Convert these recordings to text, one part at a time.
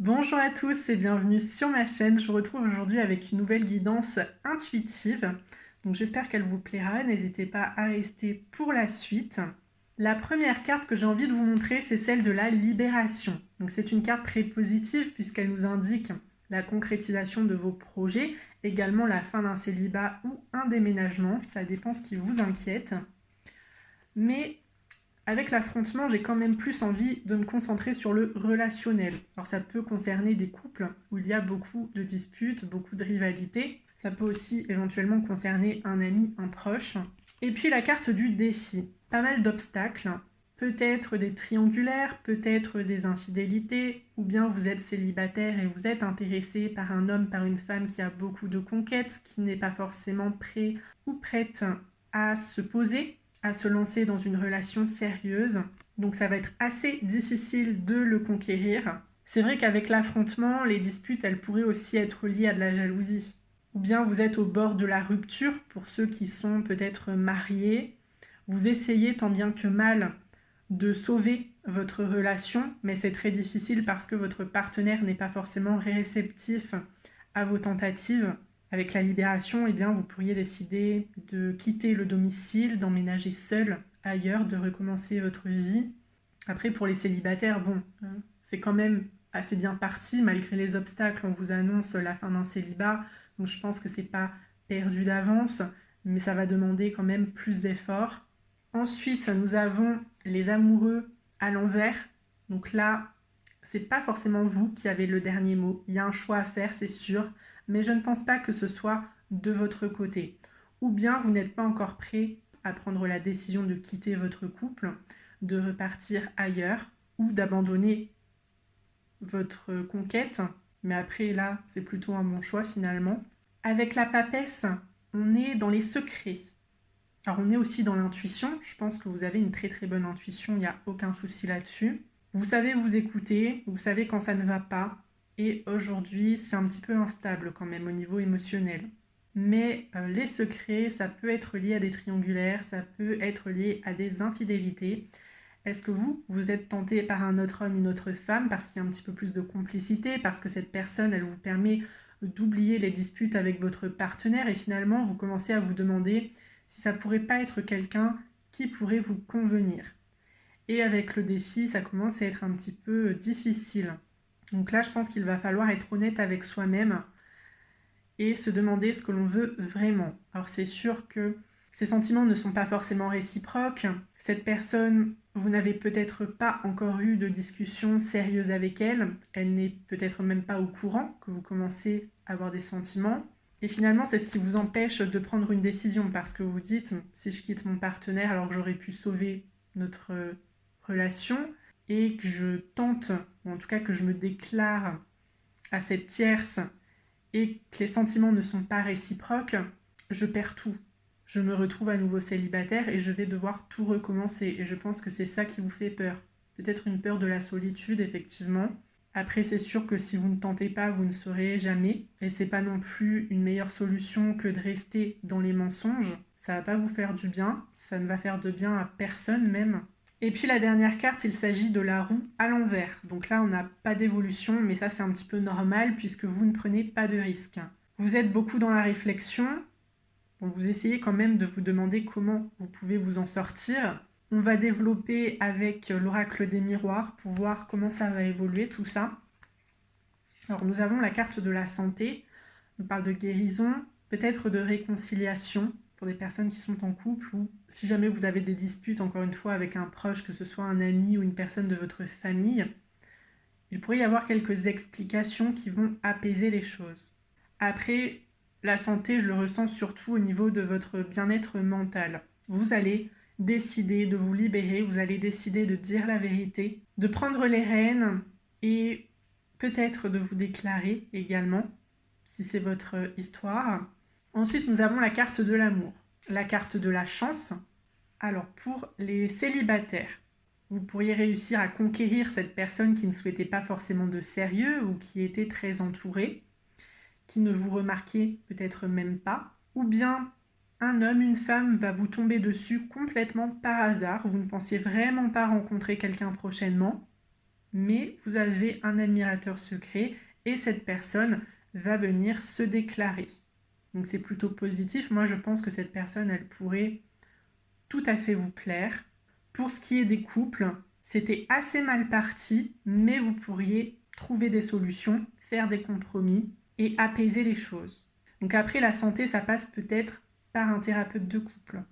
Bonjour à tous et bienvenue sur ma chaîne. Je vous retrouve aujourd'hui avec une nouvelle guidance intuitive. Donc j'espère qu'elle vous plaira. N'hésitez pas à rester pour la suite. La première carte que j'ai envie de vous montrer, c'est celle de la libération. Donc c'est une carte très positive puisqu'elle nous indique la concrétisation de vos projets, également la fin d'un célibat ou un déménagement. Ça dépend ce qui vous inquiète. Mais avec l'affrontement, j'ai quand même plus envie de me concentrer sur le relationnel. Alors ça peut concerner des couples où il y a beaucoup de disputes, beaucoup de rivalités. Ça peut aussi éventuellement concerner un ami, un proche. Et puis la carte du défi. Pas mal d'obstacles. Peut-être des triangulaires, peut-être des infidélités, ou bien vous êtes célibataire et vous êtes intéressé par un homme, par une femme qui a beaucoup de conquêtes, qui n'est pas forcément prêt ou prête à se poser, à se lancer dans une relation sérieuse. Donc ça va être assez difficile de le conquérir. C'est vrai qu'avec l'affrontement, les disputes, elles pourraient aussi être liées à de la jalousie. Ou bien vous êtes au bord de la rupture, pour ceux qui sont peut-être mariés. Vous essayez tant bien que mal de sauver votre relation, mais c'est très difficile parce que votre partenaire n'est pas forcément réceptif à vos tentatives. Avec la libération, eh bien, vous pourriez décider de quitter le domicile, d'emménager seul ailleurs, de recommencer votre vie. Après, pour les célibataires, bon, c'est quand même assez bien parti. Malgré les obstacles, on vous annonce la fin d'un célibat. Donc je pense que c'est pas perdu d'avance, mais ça va demander quand même plus d'efforts. Ensuite, nous avons les amoureux à l'envers. Donc là, c'est pas forcément vous qui avez le dernier mot. Il y a un choix à faire, c'est sûr, mais je ne pense pas que ce soit de votre côté. Ou bien vous n'êtes pas encore prêt à prendre la décision de quitter votre couple, de repartir ailleurs ou d'abandonner votre conquête. Mais après, là, c'est plutôt un bon choix finalement. Avec la papesse, on est dans les secrets. Alors on est aussi dans l'intuition. Je pense que vous avez une très très bonne intuition, il n'y a aucun souci là-dessus. Vous savez vous écouter, vous savez quand ça ne va pas. Et aujourd'hui, c'est un petit peu instable quand même au niveau émotionnel. Mais les secrets, ça peut être lié à des triangulaires, ça peut être lié à des infidélités. Est-ce que vous êtes tenté par un autre homme, une autre femme, parce qu'il y a un petit peu plus de complicité, parce que cette personne, elle vous permet d'oublier les disputes avec votre partenaire, et finalement, vous commencez à vous demander si ça pourrait pas être quelqu'un qui pourrait vous convenir. Et avec le défi, ça commence à être un petit peu difficile. Donc là, je pense qu'il va falloir être honnête avec soi-même et se demander ce que l'on veut vraiment. Alors c'est sûr que ces sentiments ne sont pas forcément réciproques. Cette personne, vous n'avez peut-être pas encore eu de discussion sérieuse avec elle. Elle n'est peut-être même pas au courant que vous commencez à avoir des sentiments. Et finalement, c'est ce qui vous empêche de prendre une décision parce que vous dites, si je quitte mon partenaire alors que j'aurais pu sauver notre relation et que je tente, ou en tout cas que je me déclare à cette tierce et que les sentiments ne sont pas réciproques, je perds tout. Je me retrouve à nouveau célibataire et je vais devoir tout recommencer. Et je pense que c'est ça qui vous fait peur. Peut-être une peur de la solitude, effectivement. Après, c'est sûr que si vous ne tentez pas, vous ne saurez jamais. Et c'est pas non plus une meilleure solution que de rester dans les mensonges. Ça va pas vous faire du bien. Ça ne va faire de bien à personne même. Et puis la dernière carte, il s'agit de la roue à l'envers. Donc là, on n'a pas d'évolution, mais ça c'est un petit peu normal puisque vous ne prenez pas de risque. Vous êtes beaucoup dans la réflexion. Bon, vous essayez quand même de vous demander comment vous pouvez vous en sortir. On va développer avec l'oracle des miroirs pour voir comment ça va évoluer tout ça. Alors nous avons la carte de la santé. On parle de guérison, peut-être de réconciliation pour des personnes qui sont en couple ou si jamais vous avez des disputes, encore une fois, avec un proche, que ce soit un ami ou une personne de votre famille, il pourrait y avoir quelques explications qui vont apaiser les choses. Après, la santé, je le ressens surtout au niveau de votre bien-être mental. Vous allez décider de vous libérer, vous allez décider de dire la vérité, de prendre les rênes et peut-être de vous déclarer également, si c'est votre histoire. Ensuite, nous avons la carte de l'amour, la carte de la chance. Alors, pour les célibataires, vous pourriez réussir à conquérir cette personne qui ne souhaitait pas forcément de sérieux ou qui était très entourée, qui ne vous remarquait peut-être même pas. Ou bien un homme, une femme va vous tomber dessus complètement par hasard. Vous ne pensiez vraiment pas rencontrer quelqu'un prochainement, mais vous avez un admirateur secret et cette personne va venir se déclarer. Donc c'est plutôt positif. Moi, je pense que cette personne, elle pourrait tout à fait vous plaire. Pour ce qui est des couples, c'était assez mal parti, mais vous pourriez trouver des solutions, faire des compromis et apaiser les choses. Donc après, la santé, ça passe peut-être par un thérapeute de couple.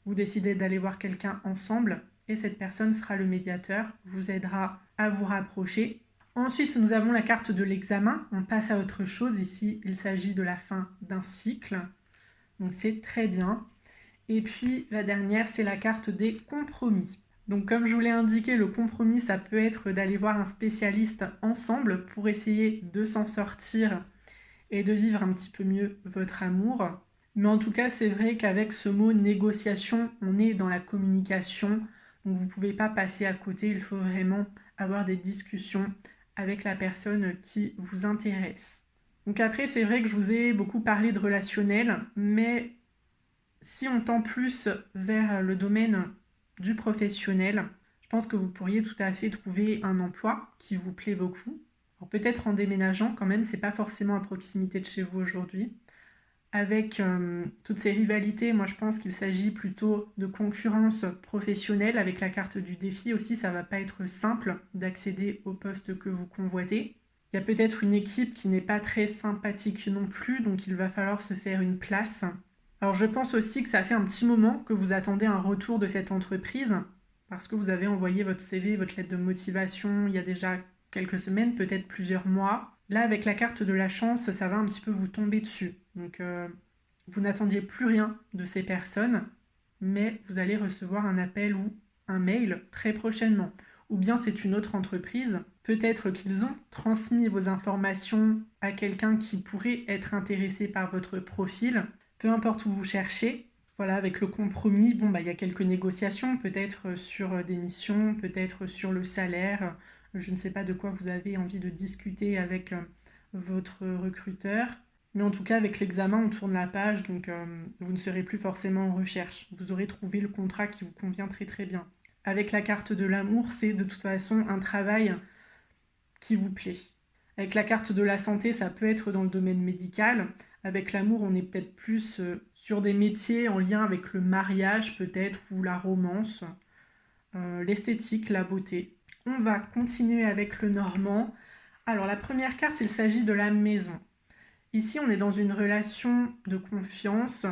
Vous décidez d'aller voir quelqu'un ensemble et cette personne fera le médiateur, vous aidera à vous rapprocher. Ensuite, nous avons la carte de l'examen. On passe à autre chose. Ici, il s'agit de la fin d'un cycle. Donc c'est très bien. Et puis la dernière, c'est la carte des compromis. Donc comme je vous l'ai indiqué, le compromis, ça peut être d'aller voir un spécialiste ensemble pour essayer de s'en sortir et de vivre un petit peu mieux votre amour. Mais en tout cas, c'est vrai qu'avec ce mot négociation, on est dans la communication. Donc vous ne pouvez pas passer à côté, il faut vraiment avoir des discussions avec la personne qui vous intéresse. Donc après, c'est vrai que je vous ai beaucoup parlé de relationnel, mais si on tend plus vers le domaine du professionnel, je pense que vous pourriez tout à fait trouver un emploi qui vous plaît beaucoup. Alors peut-être en déménageant quand même, c'est pas forcément à proximité de chez vous aujourd'hui. Avec toutes ces rivalités, moi je pense qu'il s'agit plutôt de concurrence professionnelle. Avec la carte du défi aussi, ça va pas être simple d'accéder au poste que vous convoitez. Il y a peut-être une équipe qui n'est pas très sympathique non plus, donc il va falloir se faire une place. Alors je pense aussi que ça fait un petit moment que vous attendez un retour de cette entreprise, parce que vous avez envoyé votre CV, votre lettre de motivation il y a déjà quelques semaines, peut-être plusieurs mois. Là, avec la carte de la chance, ça va un petit peu vous tomber dessus. Donc vous n'attendiez plus rien de ces personnes, mais vous allez recevoir un appel ou un mail très prochainement. Ou bien c'est une autre entreprise, peut-être qu'ils ont transmis vos informations à quelqu'un qui pourrait être intéressé par votre profil. Peu importe où vous cherchez, voilà, avec le compromis, bon, il y a quelques négociations, peut-être sur des missions, peut-être sur le salaire. Je ne sais pas de quoi vous avez envie de discuter avec votre recruteur. Mais en tout cas, avec l'examen, on tourne la page, donc vous ne serez plus forcément en recherche. Vous aurez trouvé le contrat qui vous convient très très bien. Avec la carte de l'amour, c'est de toute façon un travail qui vous plaît. Avec la carte de la santé, ça peut être dans le domaine médical. Avec l'amour, on est peut-être plus sur des métiers en lien avec le mariage peut-être, ou la romance, l'esthétique, la beauté. On va continuer avec le normand. Alors la première carte, il s'agit de la maison. Ici, on est dans une relation de confiance,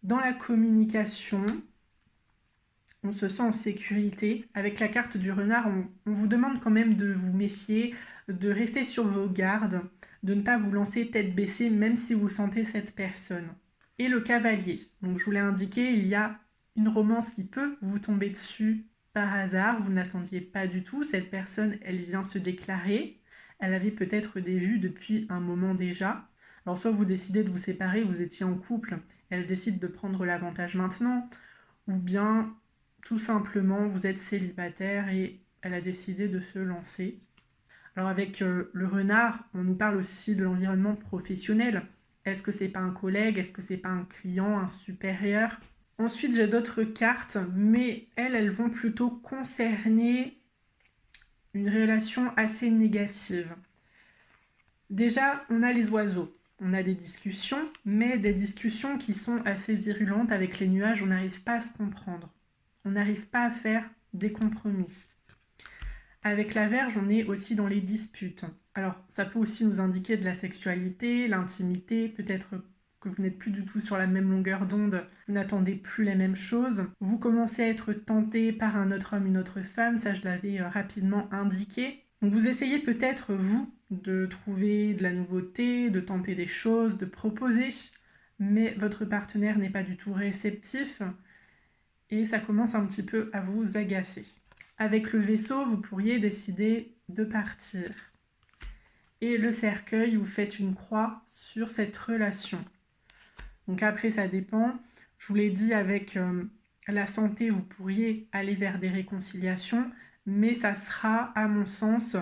dans la communication. On se sent en sécurité. Avec la carte du renard, on vous demande quand même de vous méfier, de rester sur vos gardes, de ne pas vous lancer tête baissée, même si vous sentez cette personne. Et le cavalier. Donc, je vous l'ai indiqué, il y a une romance qui peut vous tomber dessus par hasard. Vous ne l'attendiez pas du tout. Cette personne, elle vient se déclarer. Elle avait peut-être des vues depuis un moment déjà. Alors, soit vous décidez de vous séparer, vous étiez en couple, elle décide de prendre l'avantage maintenant, ou bien tout simplement vous êtes célibataire et elle a décidé de se lancer. Alors avec le renard, on nous parle aussi de l'environnement professionnel. Est-ce que c'est pas un collègue? Est-ce que c'est pas un client, un supérieur? Ensuite, j'ai d'autres cartes, mais elles vont plutôt concerner une relation assez négative. Déjà, on a les oiseaux. On a des discussions, mais des discussions qui sont assez virulentes. Avec les nuages, on n'arrive pas à se comprendre. On n'arrive pas à faire des compromis. Avec la Vierge, on est aussi dans les disputes. Alors, ça peut aussi nous indiquer de la sexualité, l'intimité, peut-être que vous n'êtes plus du tout sur la même longueur d'onde, vous n'attendez plus les mêmes choses. Vous commencez à être tenté par un autre homme, une autre femme, ça je l'avais rapidement indiqué. Donc vous essayez peut-être, vous, de trouver de la nouveauté, de tenter des choses, de proposer, mais votre partenaire n'est pas du tout réceptif et ça commence un petit peu à vous agacer. Avec le Vaisseau, vous pourriez décider de partir. Et le Cercueil, vous faites une croix sur cette relation. Donc après, ça dépend. Je vous l'ai dit, avec la santé, vous pourriez aller vers des réconciliations, mais ça sera, à mon sens,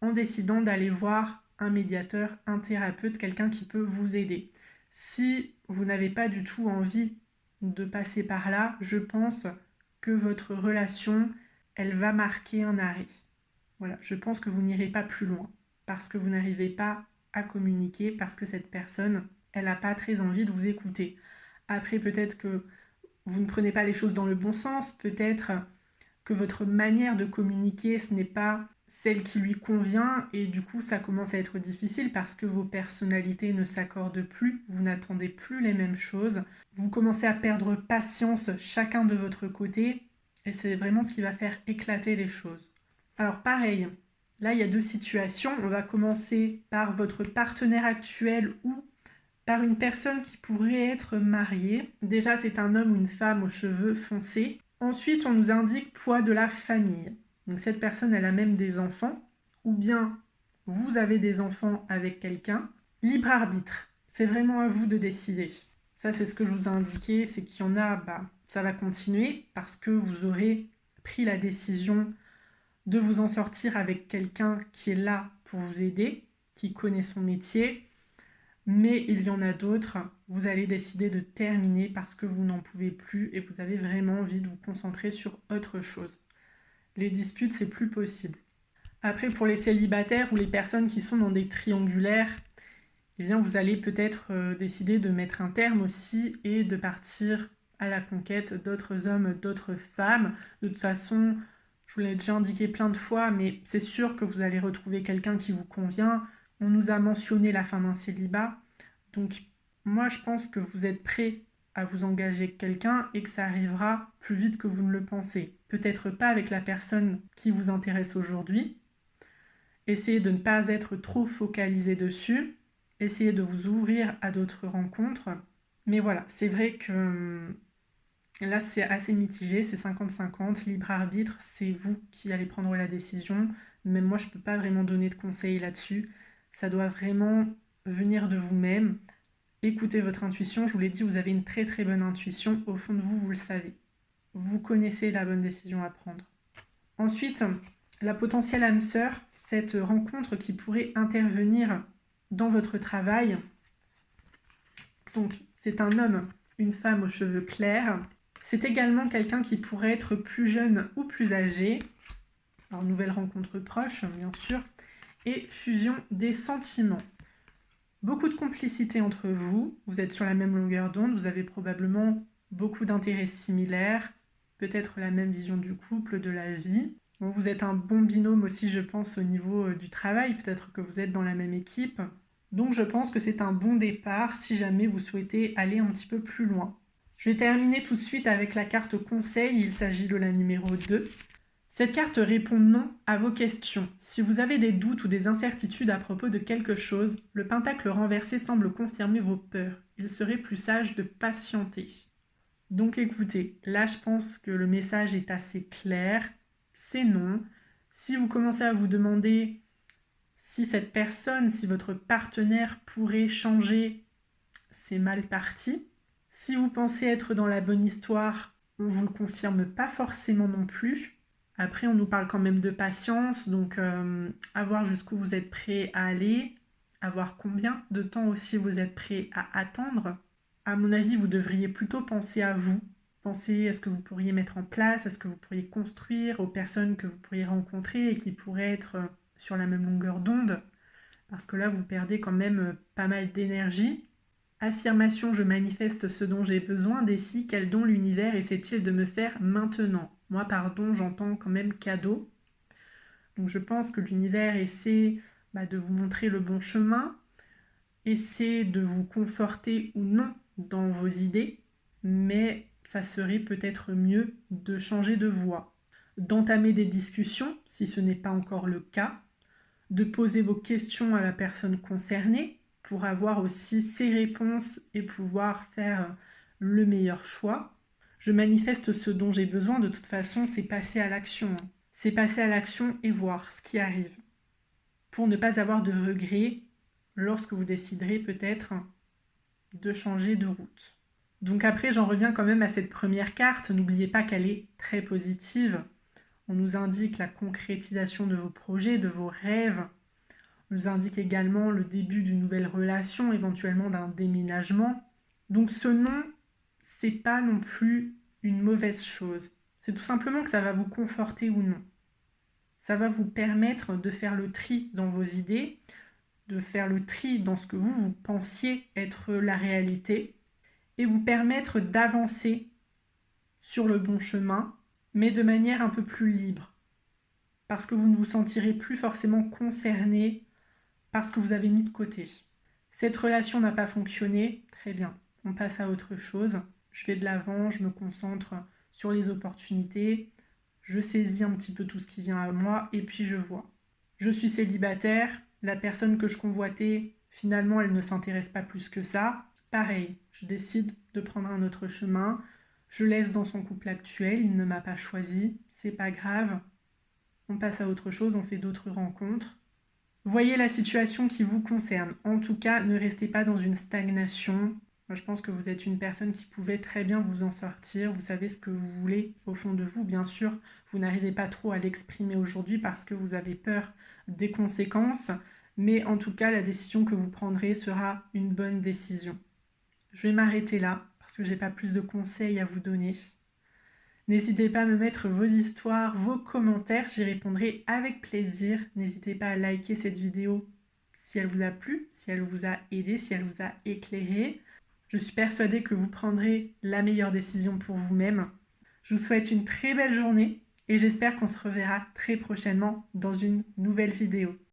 en décidant d'aller voir un médiateur, un thérapeute, quelqu'un qui peut vous aider. Si vous n'avez pas du tout envie de passer par là, je pense que votre relation, elle va marquer un arrêt. Voilà, je pense que vous n'irez pas plus loin parce que vous n'arrivez pas à communiquer, parce que cette personne, elle n'a pas très envie de vous écouter. Après, peut-être que vous ne prenez pas les choses dans le bon sens, peut-être que votre manière de communiquer, ce n'est pas celle qui lui convient et du coup ça commence à être difficile parce que vos personnalités ne s'accordent plus, vous n'attendez plus les mêmes choses, vous commencez à perdre patience chacun de votre côté et c'est vraiment ce qui va faire éclater les choses. Alors pareil, là il y a deux situations, on va commencer par votre partenaire actuel ou par une personne qui pourrait être mariée. Déjà, c'est un homme ou une femme aux cheveux foncés. Ensuite, on nous indique poids de la famille. Donc cette personne, elle a même des enfants. Ou bien, vous avez des enfants avec quelqu'un. Libre arbitre. C'est vraiment à vous de décider. Ça, c'est ce que je vous ai indiqué. C'est qu'il y en a, ça va continuer parce que vous aurez pris la décision de vous en sortir avec quelqu'un qui est là pour vous aider, qui connaît son métier. Mais il y en a d'autres, vous allez décider de terminer parce que vous n'en pouvez plus et vous avez vraiment envie de vous concentrer sur autre chose. Les disputes, c'est plus possible. Après, pour les célibataires ou les personnes qui sont dans des triangulaires, eh bien, vous allez peut-être décider de mettre un terme aussi et de partir à la conquête d'autres hommes, d'autres femmes. De toute façon, je vous l'ai déjà indiqué plein de fois, mais c'est sûr que vous allez retrouver quelqu'un qui vous convient. On nous a mentionné la fin d'un célibat. Donc, moi, je pense que vous êtes prêt à vous engager avec quelqu'un et que ça arrivera plus vite que vous ne le pensez. Peut-être pas avec la personne qui vous intéresse aujourd'hui. Essayez de ne pas être trop focalisé dessus. Essayez de vous ouvrir à d'autres rencontres. Mais voilà, c'est vrai que là, c'est assez mitigé, c'est 50-50. Libre arbitre, c'est vous qui allez prendre la décision. Même moi, je ne peux pas vraiment donner de conseils là-dessus. Ça doit vraiment venir de vous-même. Écoutez votre intuition. Je vous l'ai dit, vous avez une très très bonne intuition. Au fond de vous, vous le savez. Vous connaissez la bonne décision à prendre. Ensuite, la potentielle âme sœur, cette rencontre qui pourrait intervenir dans votre travail. Donc, c'est un homme, une femme aux cheveux clairs. C'est également quelqu'un qui pourrait être plus jeune ou plus âgé. Alors, nouvelle rencontre proche, bien sûr. Et fusion des sentiments. Beaucoup de complicité entre vous. Vous êtes sur la même longueur d'onde. Vous avez probablement beaucoup d'intérêts similaires. Peut-être la même vision du couple, de la vie. Bon, vous êtes un bon binôme aussi, je pense, au niveau du travail. Peut-être que vous êtes dans la même équipe. Donc je pense que c'est un bon départ si jamais vous souhaitez aller un petit peu plus loin. Je vais terminer tout de suite avec la carte conseil, il s'agit de la numéro 2. Cette carte répond non à vos questions. Si vous avez des doutes ou des incertitudes à propos de quelque chose, le pentacle renversé semble confirmer vos peurs. Il serait plus sage de patienter. Donc écoutez, là je pense que le message est assez clair, c'est non. Si vous commencez à vous demander si cette personne, si votre partenaire pourrait changer, c'est mal parti. Si vous pensez être dans la bonne histoire, on ne vous le confirme pas forcément non plus. Après, on nous parle quand même de patience, donc à voir jusqu'où vous êtes prêt à aller, à voir combien de temps aussi vous êtes prêt à attendre. À mon avis, vous devriez plutôt penser à vous. Pensez à ce que vous pourriez mettre en place, à ce que vous pourriez construire, aux personnes que vous pourriez rencontrer et qui pourraient être sur la même longueur d'onde, parce que là, vous perdez quand même pas mal d'énergie. Affirmation, je manifeste ce dont j'ai besoin. Défi, quel don l'univers essaie-t-il de me faire maintenant? Moi, par don, j'entends quand même cadeau. Donc je pense que l'univers essaie de vous montrer le bon chemin, essaie de vous conforter ou non dans vos idées, mais ça serait peut-être mieux de changer de voie, d'entamer des discussions, si ce n'est pas encore le cas, de poser vos questions à la personne concernée pour avoir aussi ses réponses et pouvoir faire le meilleur choix. Je manifeste ce dont j'ai besoin, de toute façon, c'est passer à l'action. C'est passer à l'action et voir ce qui arrive. Pour ne pas avoir de regrets lorsque vous déciderez peut-être de changer de route. Donc après, j'en reviens quand même à cette première carte. N'oubliez pas qu'elle est très positive. On nous indique la concrétisation de vos projets, de vos rêves. On nous indique également le début d'une nouvelle relation, éventuellement d'un déménagement. Donc ce non, c'est pas non plus une mauvaise chose. C'est tout simplement que ça va vous conforter ou non. Ça va vous permettre de faire le tri dans vos idées, de faire le tri dans ce que vous pensiez être la réalité et vous permettre d'avancer sur le bon chemin, mais de manière un peu plus libre. Parce que vous ne vous sentirez plus forcément concerné par ce que vous avez mis de côté. Cette relation n'a pas fonctionné, très bien, on passe à autre chose. Je vais de l'avant, je me concentre sur les opportunités, je saisis un petit peu tout ce qui vient à moi et puis je vois. Je suis célibataire, la personne que je convoitais, finalement, elle ne s'intéresse pas plus que ça. Pareil, je décide de prendre un autre chemin, je laisse dans son couple actuel, il ne m'a pas choisi, c'est pas grave. On passe à autre chose, on fait d'autres rencontres. Voyez la situation qui vous concerne. En tout cas, ne restez pas dans une stagnation. Moi, je pense que vous êtes une personne qui pouvait très bien vous en sortir. Vous savez ce que vous voulez au fond de vous. Bien sûr, vous n'arrivez pas trop à l'exprimer aujourd'hui parce que vous avez peur des conséquences. Mais en tout cas, la décision que vous prendrez sera une bonne décision. Je vais m'arrêter là parce que je n'ai pas plus de conseils à vous donner. N'hésitez pas à me mettre vos histoires, vos commentaires, j'y répondrai avec plaisir. N'hésitez pas à liker cette vidéo si elle vous a plu, si elle vous a aidé, si elle vous a éclairé. Je suis persuadée que vous prendrez la meilleure décision pour vous-même. Je vous souhaite une très belle journée et j'espère qu'on se reverra très prochainement dans une nouvelle vidéo.